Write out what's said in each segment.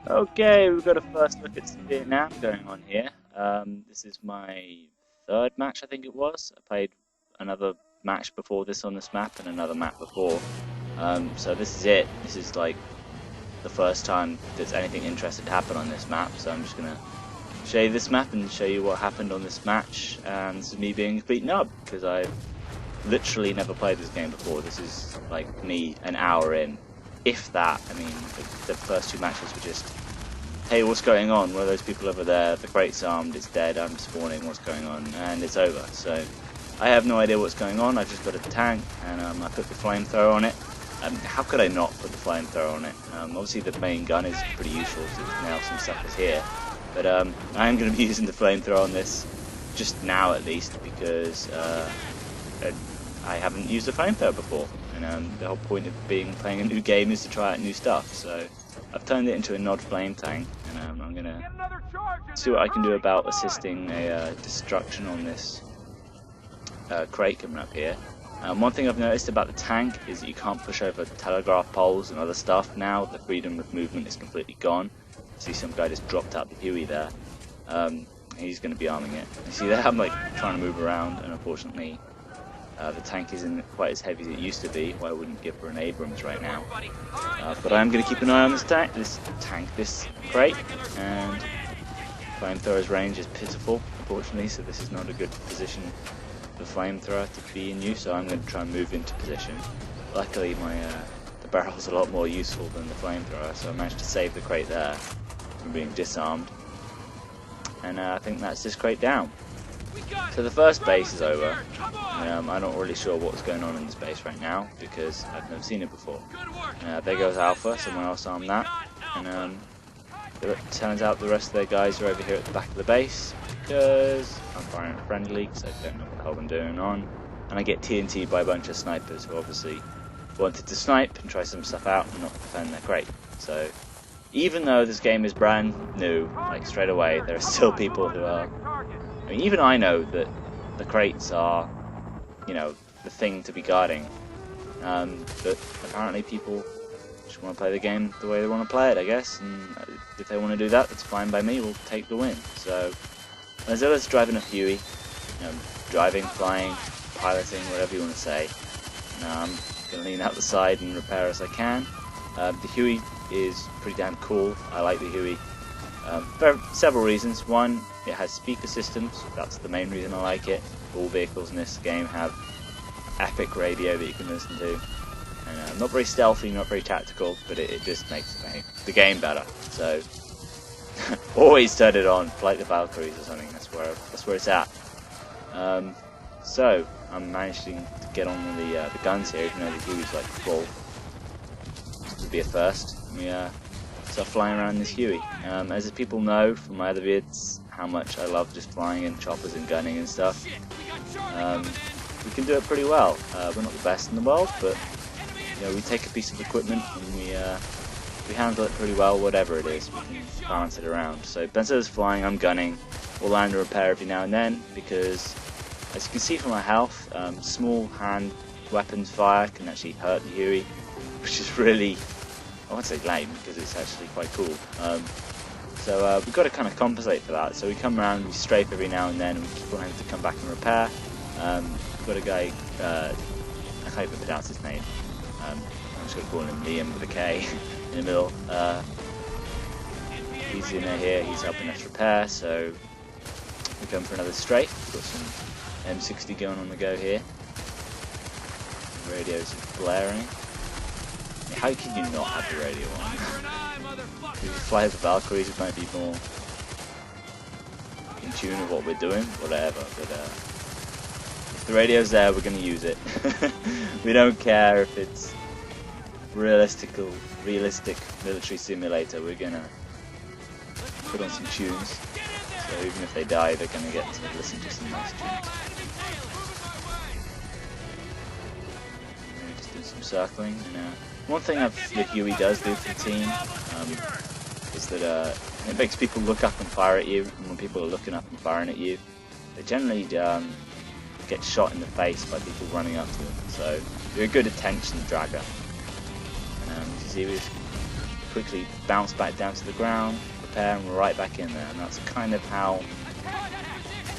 Okay, we've got a first look at some Vietnam going on here. This is my third match, I think it was. I played another match before this on this map and another map before. So this is it. This is like the first time there's anything interesting to happen on this map. So I'm just gonna show you this map and show you what happened on this match. And this is me being a complete nub because I've literally never played this game before. This is like me an hour in. If that, I mean, the first two matches were just, hey, what's going on? One of those people over there, the crate's armed, it's dead, I'm spawning, what's going on? And it's over. So, I have no idea what's going on, I've just got a tank, and I put the flamethrower on it. How could I not put the flamethrower on it? Obviously the main gun is pretty useful to nail some suckers here. But I am going to be using the flamethrower on this, just now at least, because I haven't used a flamethrower before. And the whole point of playing a new game is to try out new stuff. So I've turned it into a Nod flame tank, and I'm gonna see what I can do about assisting a destruction on this crate coming up here. One thing I've noticed about the tank is that you can't push over telegraph poles and other stuff now. The freedom of movement is completely gone. I see some guy just dropped out the Huey there. He's going to be arming it. You see that I'm like trying to move around, and unfortunately the tank isn't quite as heavy as it used to be. Well, I wouldn't give her an Abrams right now. But I am going to keep an eye on this crate, and flamethrower's range is pitiful, unfortunately, so this is not a good position for the flamethrower to be in use, so I'm going to try and move into position. Luckily, the barrel's a lot more useful than the flamethrower, so I managed to save the crate there from being disarmed. And I think that's this crate down. So the first base is over. I'm not really sure what's going on in this base right now because I've never seen it before. There goes Alpha, someone else armed that. And it turns out the rest of their guys are over here at the back of the base because I'm firing at friendly because I don't know what the hell I'm doing on. And I get TNT'd by a bunch of snipers who obviously wanted to snipe and try some stuff out and not defend their crate. So even though this game is brand new, like straight away, there are still people who are... I mean, even I know that the crates are, you know, the thing to be guarding. But apparently people just want to play the game the way they want to play it, I guess. And if they want to do that, that's fine by me. We'll take the win. So, Mozilla's driving a Huey. You know, driving, flying, piloting, whatever you want to say. I'm going to lean out the side and repair as I can. The Huey is pretty damn cool. I like the Huey. For several reasons. One, it has speaker systems, that's the main reason I like it. All vehicles in this game have epic radio that you can listen to. And not very stealthy, not very tactical, but it just makes the game better. So, always turn it on, like the Valkyries or something, that's where it's at. So, I'm managing to get on with the guns here, even though the Huey's like full. This would be a first. We start flying around this Huey. As people know from my other vids, how much I love just flying in choppers and gunning and stuff. We can do it pretty well. We're not the best in the world, but you know, we take a piece of equipment and we handle it pretty well, whatever it is. We can balance it around. So Benzo's flying, I'm gunning. We'll land and repair every now and then because, as you can see from my health, small hand weapons fire can actually hurt the Huey, which is really, I won't say lame because it's actually quite cool. So we've got to kind of compensate for that. So we come around, we strafe every now and then, and we keep on having to come back and repair. We've got a guy, I can't even pronounce his name. I'm just going to call him Liam with a K in the middle. He's in here, he's helping us repair, so we're going for another strafe. We've got some M60 going on the go here. The radios are blaring. How can you not have the radio on? If you fly the Valkyries, it might be more in tune with what we're doing, whatever. But if the radio's there, we're going to use it. We don't care if it's realistic military simulator. We're going to put on some tunes. So even if they die, they're going to get to listen to some nice tunes. Just do some circling. And, one thing the Huey does do for the team is that it makes people look up and fire at you, and when people are looking up and firing at you, they generally get shot in the face by people running up to them, so you're a good attention dragger. As you see, we're quickly bounce back down to the ground, prepare, and we're right back in there. And that's kind of how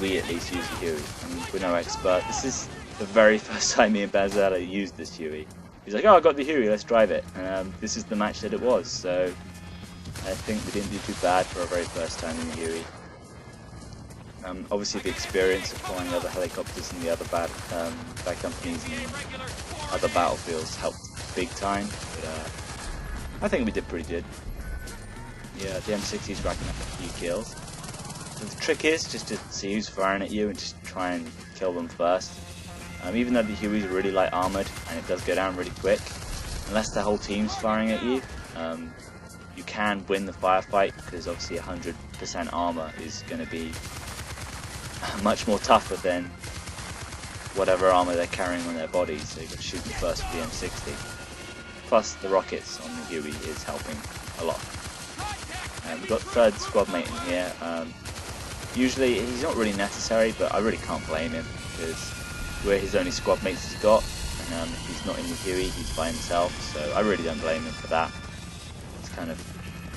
we at least use the Huey. I mean, we're no expert. This is the very first time me and Bazella used this Huey. He's like, oh, I got the Huey, let's drive it. And this is the match that it was, so I think we didn't do too bad for our very first time in the Huey. Obviously the experience of flying other helicopters and the other bad companies and other battlefields helped big time, but I think we did pretty good. Yeah, the M60 is racking up a few kills. So the trick is just to see who's firing at you and just try and kill them first. Even though the Huey's really light armoured and it does go down really quick, unless the whole team's firing at you, you can win the firefight, because obviously 100% armour is going to be much more tougher than whatever armour they're carrying on their bodies, so you've got to shoot them first with the M60. Plus the rockets on the Huey is helping a lot. We've got third squad mate in here. Usually he's not really necessary, but I really can't blame him, because we're his only squad mates he's got, and if he's not in the Huey, he's by himself, so I really don't blame him for that. He's kind of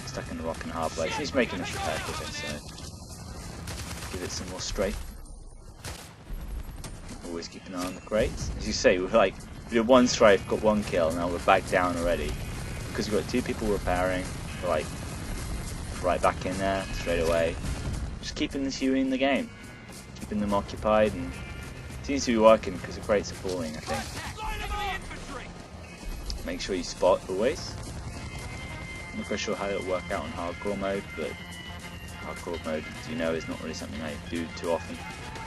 stuck in the rock and a hard place. He's making us repair with it, so give it some more strength. Always keep an eye on the crates. As you say, we did one strafe, got one kill, now we're back down already. Because we've got two people repairing, we're like right back in there straight away. Just keeping this Huey in the game. Keeping them occupied, and it seems to be working because the crates are falling, I think. Make sure you spot always. I'm not quite sure how it'll work out on hardcore mode, but hardcore mode, as you know, is not really something I do too often.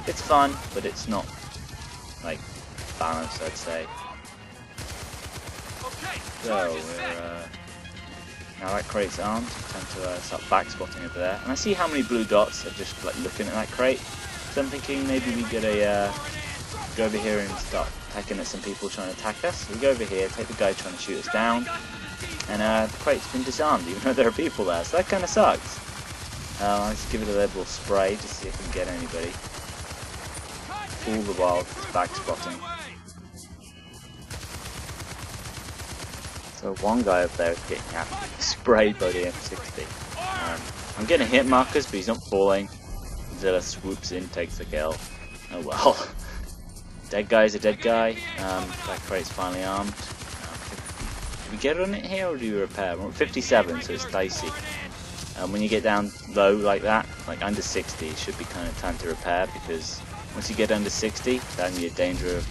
It's fun, but it's not like balanced, I'd say. So we're now that crate's armed, time to start back spotting over there. And I see how many blue dots are just like looking at that crate. So I'm thinking maybe we get a go over here and start attacking at some people trying to attack us. So we go over here, take the guy trying to shoot us down, and the crate's been disarmed, even though there are people there. So that kind of sucks. I'll just give it a little spray to see if I can get anybody. All the while back spotting. So one guy up there is getting sprayed by the M60. I'm getting hit markers, but he's not falling. Zilla swoops in, takes the kill. Oh well. Dead guy's a dead guy. That crate's finally armed. Do we get on it here or do we repair? We're at 57, so it's dicey. When you get down low like that, like under 60, it should be kind of time to repair, because once you get under 60, then you're in danger of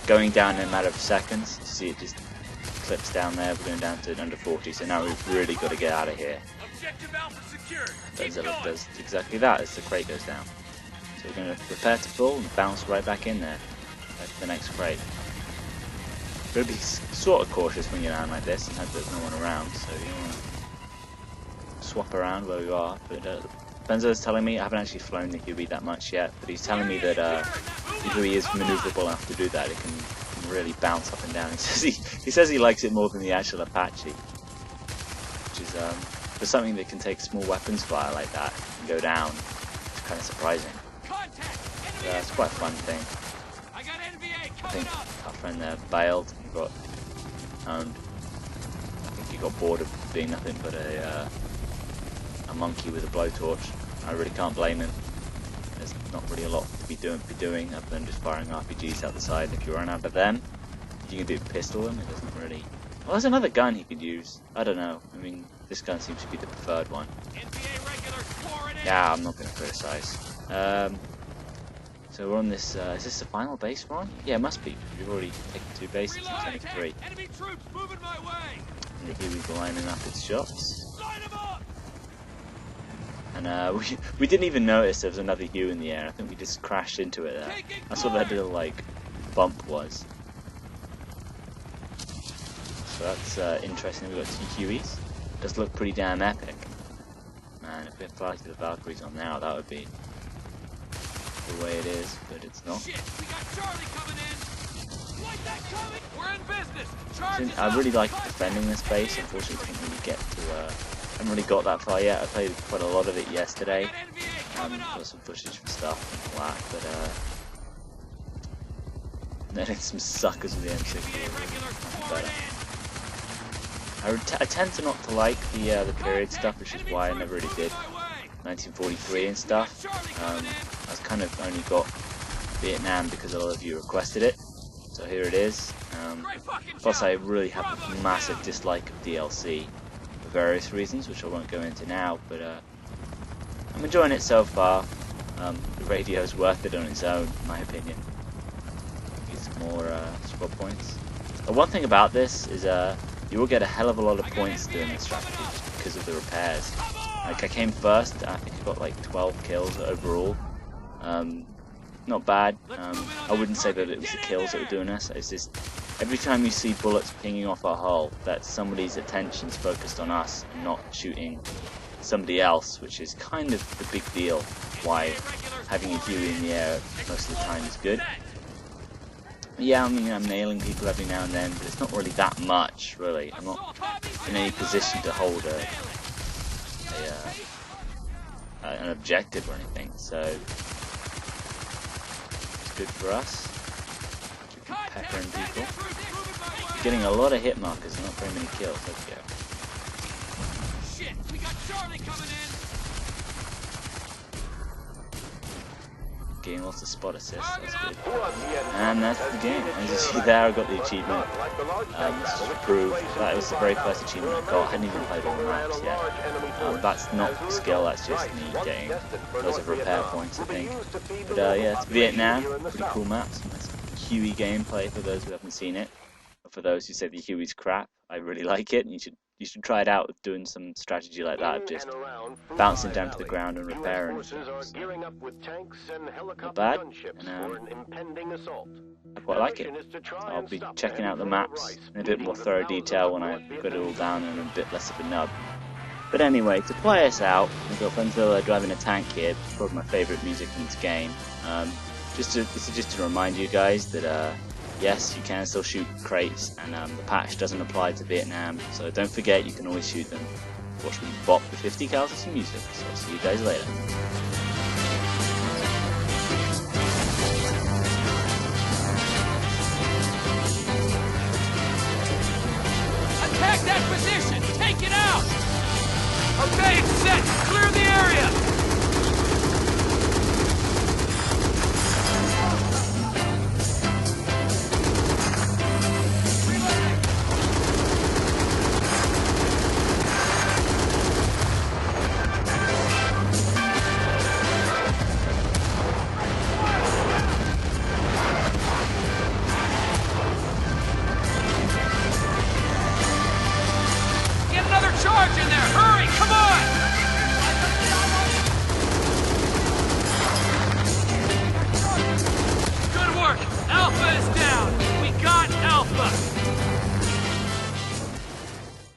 going down in a matter of seconds. You see it just clips down there, we're going down to under 40, so now we've really got to get out of here. Zilla does exactly that as the crate goes down. So we're going to repair to full and bounce right back in there at the next crate. You've got to be sort of cautious when you land like this and hope there's no one around, so you want to swap around where we are. But Benzo's telling me, I haven't actually flown the Huey that much yet, but he's telling me that the Huey is manoeuvrable enough to do that. It can really bounce up and down. He says he likes it more than the actual Apache, which is for something that can take small weapons fire like that and go down. It's kind of surprising. Yeah, it's quite a fun thing. I think our friend there bailed and got owned. I think he got bored of being nothing but a monkey with a blowtorch. I really can't blame him. There's not really a lot to be doing other than just firing RPGs out the side. If you run out of them, you can do pistol them. It doesn't really. Well, there's another gun he could use. I don't know. I mean, this gun seems to be the preferred one. Yeah, I'm not going to criticize. So we're on this. Is this the final base we're on? Yeah, it must be. We've already taken 2 bases instead of 3. Enemy troops moving my way. And the Huey's lining up its shots. And we didn't even notice there was another Huey in the air. I think we just crashed into it there. That's what that little like bump was. So that's interesting. We've got 2 Hueys. Does look pretty damn epic. Man, if we had flight to the Valkyries on now, that would be the way it is, but it's not. Shit, we got Charlie coming in. Like that coming. We're in business. I really like defending this base. Unfortunately, I didn't really get to. I haven't really got that far yet. I played quite a lot of it yesterday. Got some footage for stuff and all that, but then it's some suckers with the M60. Better. I tend to not to like the period stuff, which is why I never really did 1943 and stuff. I've kind of only got Vietnam because a lot of you requested it, so here it is. Plus I really have a massive dislike of DLC for various reasons, which I won't go into now, but I'm enjoying it so far. The radio is worth it on its own, in my opinion. Get some more squad points. One thing about this is you will get a hell of a lot of points doing this strategy just because of the repairs. Like, I came first, and I think I got like 12 kills overall. Not bad. I wouldn't say that it was the kills that were doing this. It's just every time you see bullets pinging off our hull, that somebody's attention's focused on us and not shooting somebody else, which is kind of the big deal. Why having a Huey in the air most of the time is good. Yeah, I mean, I'm nailing people every now and then, but it's not really that much, really. I'm not in any position to hold an objective or anything, so it's good for us. Keep peppering people. Getting a lot of hit markers and not very many kills. There we go. Shit, we got Charlie coming in. Getting lots of spot assists, that's good. And that's the game. As you see there, I got the achievement. This is proof. That was the very first achievement I got. I hadn't even played all the maps yet. That's not skill, that's just me getting loads of repair points, I think. But yeah, it's Vietnam. Pretty cool maps. Nice Huey gameplay for those who haven't seen it. Or for those who say the Huey's crap, I really like it. And you should try it out with doing some strategy like that of just bouncing down to the ground and repairing. So, not bad, and I quite like it. I'll be checking out the maps in a bit more thorough detail when I've got it all down and I'm a bit less of a nub. But anyway, to play us out, we've got Fenzilla driving a tank here. It's probably my favourite music in this game. This is just to remind you guys that yes, you can still shoot crates, and the patch doesn't apply to Vietnam, so don't forget you can always shoot them. Watch me bop the 50 cals of some music, so I'll see you guys later. Attack that position! Take it out!